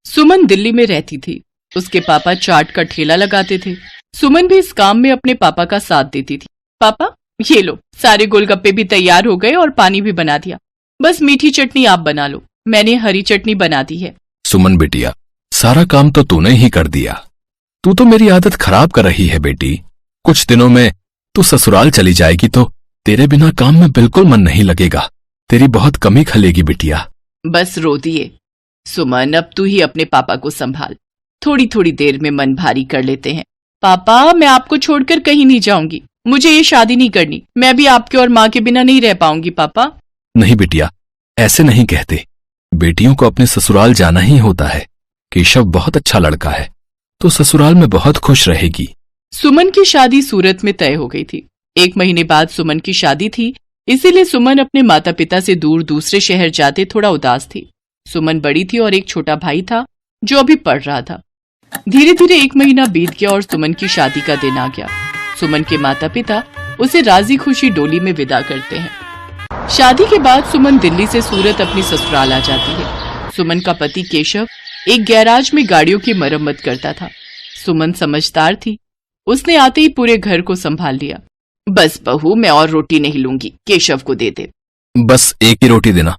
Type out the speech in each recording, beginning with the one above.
सुमन दिल्ली में रहती थी। उसके पापा चाट का ठेला लगाते थे। सुमन भी इस काम में अपने पापा का साथ देती थी। पापा, ये लो, सारे गोलगप्पे भी तैयार हो गए और पानी भी बना दिया। बस मीठी चटनी आप बना लो, मैंने हरी चटनी बना दी है। सुमन बिटिया, सारा काम तो तूने ही कर दिया। तू तो मेरी आदत खराब कर रही है बेटी। कुछ दिनों में तू ससुराल चली जाएगी तो तेरे बिना काम में बिल्कुल मन नहीं लगेगा। तेरी बहुत कमी खलेगी बिटिया। बस रो दिए। सुमन, अब तू ही अपने पापा को संभाल। थोड़ी थोड़ी देर में मन भारी कर लेते हैं। पापा, मैं आपको छोड़कर कहीं नहीं जाऊंगी। मुझे ये शादी नहीं करनी। मैं भी आपके और माँ के बिना नहीं रह पाऊंगी। पापा। नहीं बिटिया, ऐसे नहीं कहते। बेटियों को अपने ससुराल जाना ही होता है। केशव बहुत अच्छा लड़का है, तो ससुराल में बहुत खुश रहेगी। सुमन की शादी सूरत में तय हो गई थी। 1 महीने बाद सुमन की शादी थी, इसीलिए सुमन अपने माता पिता से दूर दूसरे शहर जाते थोड़ा उदास थी। सुमन बड़ी थी और एक छोटा भाई था जो अभी पढ़ रहा था। धीरे धीरे 1 महीना बीत गया और सुमन की शादी का दिन आ गया। सुमन के माता पिता उसे राजी खुशी डोली में विदा करते हैं। शादी के बाद सुमन दिल्ली से सूरत अपनी ससुराल आ जाती है। सुमन का पति केशव एक गैराज में गाड़ियों की मरम्मत करता था। सुमन समझदार थी, उसने आते ही पूरे घर को संभाल लिया। बस बहू, मैं और रोटी नहीं लूंगी, केशव को दे दे। बस एक ही रोटी देना,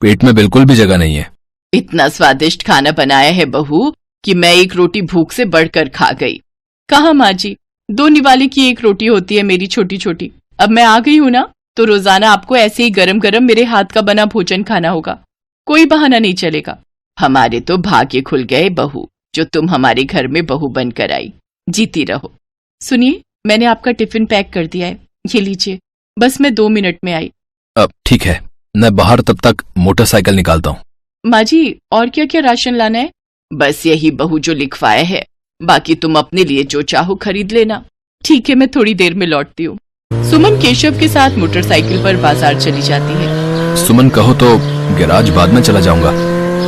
पेट में बिल्कुल भी जगह नहीं है। इतना स्वादिष्ट खाना बनाया है बहू कि मैं एक रोटी भूख से बढ़कर खा गई। कहा माँ जी, 2 निवाले की 1 रोटी होती है मेरी छोटी छोटी। अब मैं आ गई हूँ ना, तो रोजाना आपको ऐसे ही गरम गरम मेरे हाथ का बना भोजन खाना होगा। कोई बहाना नहीं चलेगा। हमारे तो भाग्य खुल गए बहू, जो तुम हमारे घर में बहू बनकर आई। जीती रहो। सुनिए, मैंने आपका टिफिन पैक कर दिया है, ये लीजिए। बस मैं 2 मिनट में आई। अब ठीक है, मैं बाहर तब तक मोटरसाइकिल निकालता हूँ। माँ जी, और क्या क्या राशन लाना है? बस यही बहू जो लिखवाया है, बाकी तुम अपने लिए जो चाहो खरीद लेना। ठीक है, मैं थोड़ी देर में लौटती हूँ। सुमन केशव के साथ मोटरसाइकिल पर बाजार चली जाती है। सुमन, कहो तो गैराज बाद में चला जाऊंगा।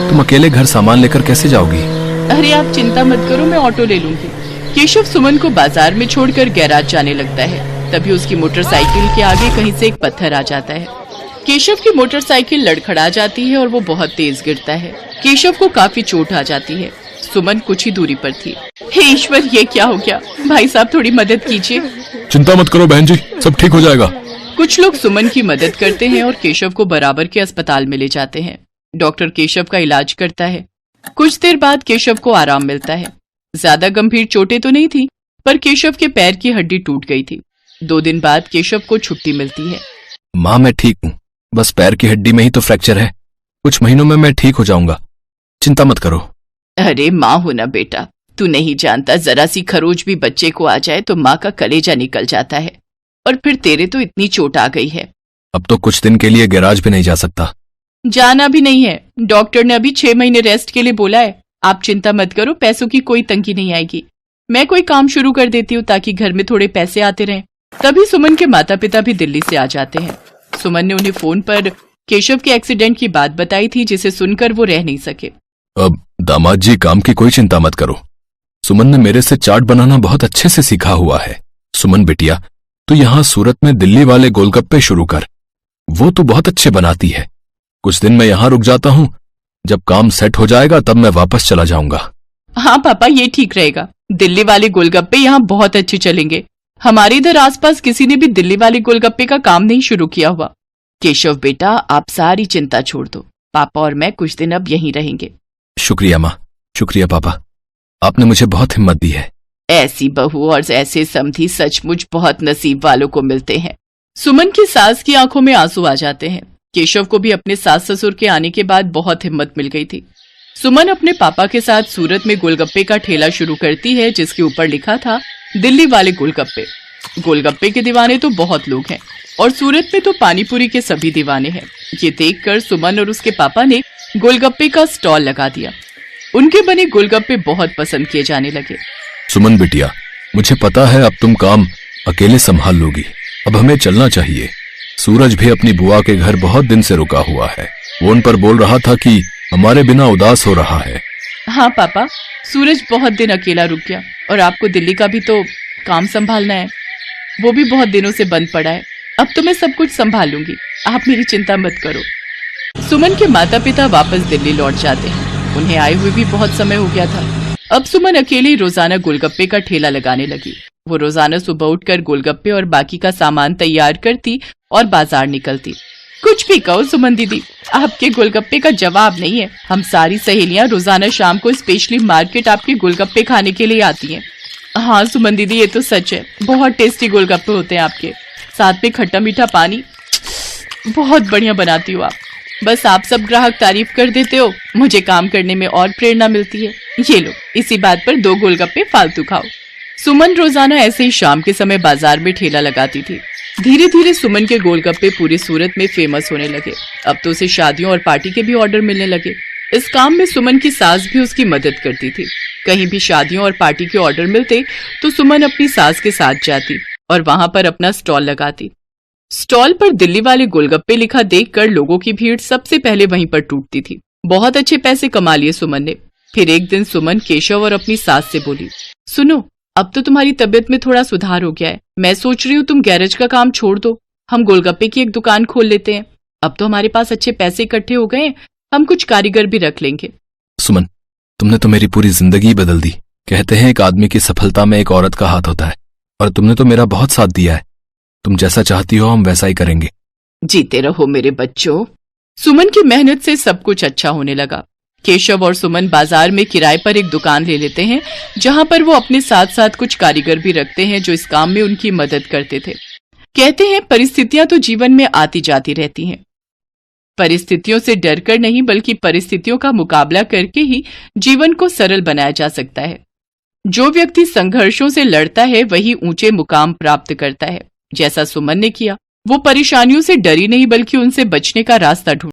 तुम अकेले घर सामान लेकर कैसे जाओगी? अरे आप चिंता मत करो, मैं ऑटो ले लूंगी। केशव सुमन को बाजार में छोड़कर गैराज जाने लगता है। तभी उसकी मोटरसाइकिल के आगे कहीं से एक पत्थर आ जाता है। केशव की मोटरसाइकिल लड़खड़ा जाती है और वो बहुत तेज गिरता है। केशव को काफी चोट आ जाती है। सुमन कुछ ही दूरी पर थी। हे ईश्वर, ये क्या हो गया? भाई साहब, थोड़ी मदद कीजिए। चिंता मत करो बहन जी, सब ठीक हो जाएगा। कुछ लोग सुमन की मदद करते हैं और केशव को बराबर के अस्पताल में ले जाते हैं। डॉक्टर केशव का इलाज करता है। कुछ देर बाद केशव को आराम मिलता है। ज्यादा गंभीर चोटें तो नहीं थी, पर केशव के पैर की हड्डी टूट गई थी। 2 दिन बाद केशव को छुट्टी मिलती है। माँ, मैं ठीक हूँ, बस पैर की हड्डी में ही तो फ्रैक्चर है। कुछ महीनों में मैं ठीक हो जाऊंगा, चिंता मत करो। अरे माँ हो ना बेटा, तू नहीं जानता, जरा सी खरोच भी बच्चे को आ जाए तो माँ का कलेजा निकल जाता है। और फिर तेरे तो इतनी चोट आ गई है। अब तो कुछ दिन के लिए गैराज भी नहीं जा सकता। जाना भी नहीं है, डॉक्टर ने अभी 6 महीने रेस्ट के लिए बोला है। आप चिंता मत करो, पैसों की कोई तंगी नहीं आएगी। मैं कोई काम शुरू कर देती हूँ ताकि घर में थोड़े पैसे आते रहें। तभी सुमन के माता पिता भी दिल्ली से आ जाते हैं। सुमन ने उन्हें फोन पर केशव के एक्सीडेंट की बात बताई थी, जिसे सुनकर वो रह नहीं सके। अब दामाद जी, काम की कोई चिंता मत करो। सुमन ने मेरे से चाट बनाना बहुत अच्छे से सीखा हुआ है। सुमन बिटिया, तू यहाँ सूरत में दिल्ली वाले गोलगप्पे शुरू कर, वो तो बहुत अच्छे बनाती है। कुछ दिन मैं यहाँ रुक जाता हूँ, जब काम सेट हो जाएगा तब मैं वापस चला जाऊंगा। हाँ पापा, ये ठीक रहेगा। दिल्ली वाले गोलगप्पे यहाँ बहुत अच्छे चलेंगे। हमारे इधर आसपास किसी ने भी दिल्ली वाले गोलगप्पे का काम नहीं शुरू किया हुआ। केशव बेटा, आप सारी चिंता छोड़ दो। पापा और मैं कुछ दिन अब यहीं रहेंगे। शुक्रिया माँ, शुक्रिया पापा, आपने मुझे बहुत हिम्मत दी है। ऐसी बहू और ऐसे समधी सचमुच बहुत नसीब वालों को मिलते हैं। सुमन की सास की आंखों में आंसू आ जाते हैं। केशव को भी अपने सास ससुर के आने के बाद बहुत हिम्मत मिल गई थी। सुमन अपने पापा के साथ सूरत में गोलगप्पे का ठेला शुरू करती है, जिसके ऊपर लिखा था दिल्ली वाले गोलगप्पे। गोलगप्पे के दीवाने तो बहुत लोग हैं और सूरत में तो पानीपुरी के सभी दीवाने हैं। ये देखकर सुमन और उसके पापा ने गोलगप्पे का स्टॉल लगा दिया। उनके बने गोलगप्पे बहुत पसंद किए जाने लगे। सुमन बिटिया, मुझे पता है अब तुम काम अकेले संभाल लोगी। अब हमें चलना चाहिए। सूरज भी अपनी बुआ के घर बहुत दिन से रुका हुआ है। वो उन पर बोल रहा था कि हमारे बिना उदास हो रहा है। हाँ पापा, सूरज बहुत दिन अकेला रुक गया और आपको दिल्ली का भी तो काम संभालना है। वो भी बहुत दिनों से बंद पड़ा है। अब तो मैं सब कुछ संभाल लूंगी, आप मेरी चिंता मत करो। सुमन के माता पिता वापस दिल्ली लौट जाते हैं। उन्हें आए हुए भी बहुत समय हो गया था। अब सुमन अकेले रोजाना गोलगप्पे का ठेला लगाने लगी। वो रोजाना सुबह उठकर गोलगप्पे और बाकी का सामान तैयार करती और बाजार निकलती। कुछ भी कहो सुमन दीदी, आपके गोलगप्पे का जवाब नहीं है। हम सारी सहेलियां रोजाना शाम को स्पेशली मार्केट आपके गोलगप्पे खाने के लिए आती हैं। हाँ सुमन दीदी, ये तो सच है, बहुत टेस्टी गोलगप्पे होते हैं आपके, साथ में खट्टा मीठा पानी, बहुत बढ़िया बनाती हो आप। बस आप सब ग्राहक तारीफ कर देते हो, मुझे काम करने में और प्रेरणा मिलती है। ये लो, इसी बात पर 2 गोलगप्पे फालतू खाओ। सुमन रोजाना ऐसे ही शाम के समय बाजार में ठेला लगाती थी। धीरे धीरे सुमन के गोलगप्पे पूरे सूरत में फेमस होने लगे। अब तो उसे शादियों और पार्टी के भी ऑर्डर मिलने लगे। इस काम में सुमन की सास भी उसकी मदद करती थी। कहीं भी शादियों और पार्टी के ऑर्डर मिलते तो सुमन अपनी सास के साथ जाती और वहां पर अपना स्टॉल लगाती। स्टॉल पर दिल्ली वाले गोलगप्पे लिखा देखकर लोगों की भीड़ सबसे पहले वहीं पर टूटती थी। बहुत अच्छे पैसे कमा लिए सुमन ने। फिर एक दिन सुमन केशव और अपनी सास से बोली, सुनो, अब तो तुम्हारी तबीयत में थोड़ा सुधार हो गया है। मैं सोच रही हूँ तुम गैरेज का काम छोड़ दो, हम गोलगप्पे की एक दुकान खोल लेते हैं। अब तो हमारे पास अच्छे पैसे इकट्ठे हो गए हैं, हम कुछ कारीगर भी रख लेंगे। सुमन, तुमने तो मेरी पूरी जिंदगी बदल दी। कहते हैं एक आदमी की सफलता में एक औरत का हाथ होता है, और तुमने तो मेरा बहुत साथ दिया है। तुम जैसा चाहती हो हम वैसा ही करेंगे। जीते रहो मेरे बच्चों। सुमन की मेहनत से सब कुछ अच्छा होने लगा। केशव और सुमन बाजार में किराए पर एक दुकान ले लेते हैं, जहां पर वो अपने साथ साथ कुछ कारीगर भी रखते हैं जो इस काम में उनकी मदद करते थे। कहते हैं परिस्थितियां तो जीवन में आती जाती रहती हैं। परिस्थितियों से डरकर नहीं, बल्कि परिस्थितियों का मुकाबला करके ही जीवन को सरल बनाया जा सकता है। जो व्यक्ति संघर्षों से लड़ता है वही ऊंचे मुकाम प्राप्त करता है। जैसा सुमन ने किया, वो परेशानियों से डरी नहीं, बल्कि उनसे बचने का रास्ता ढूंढा।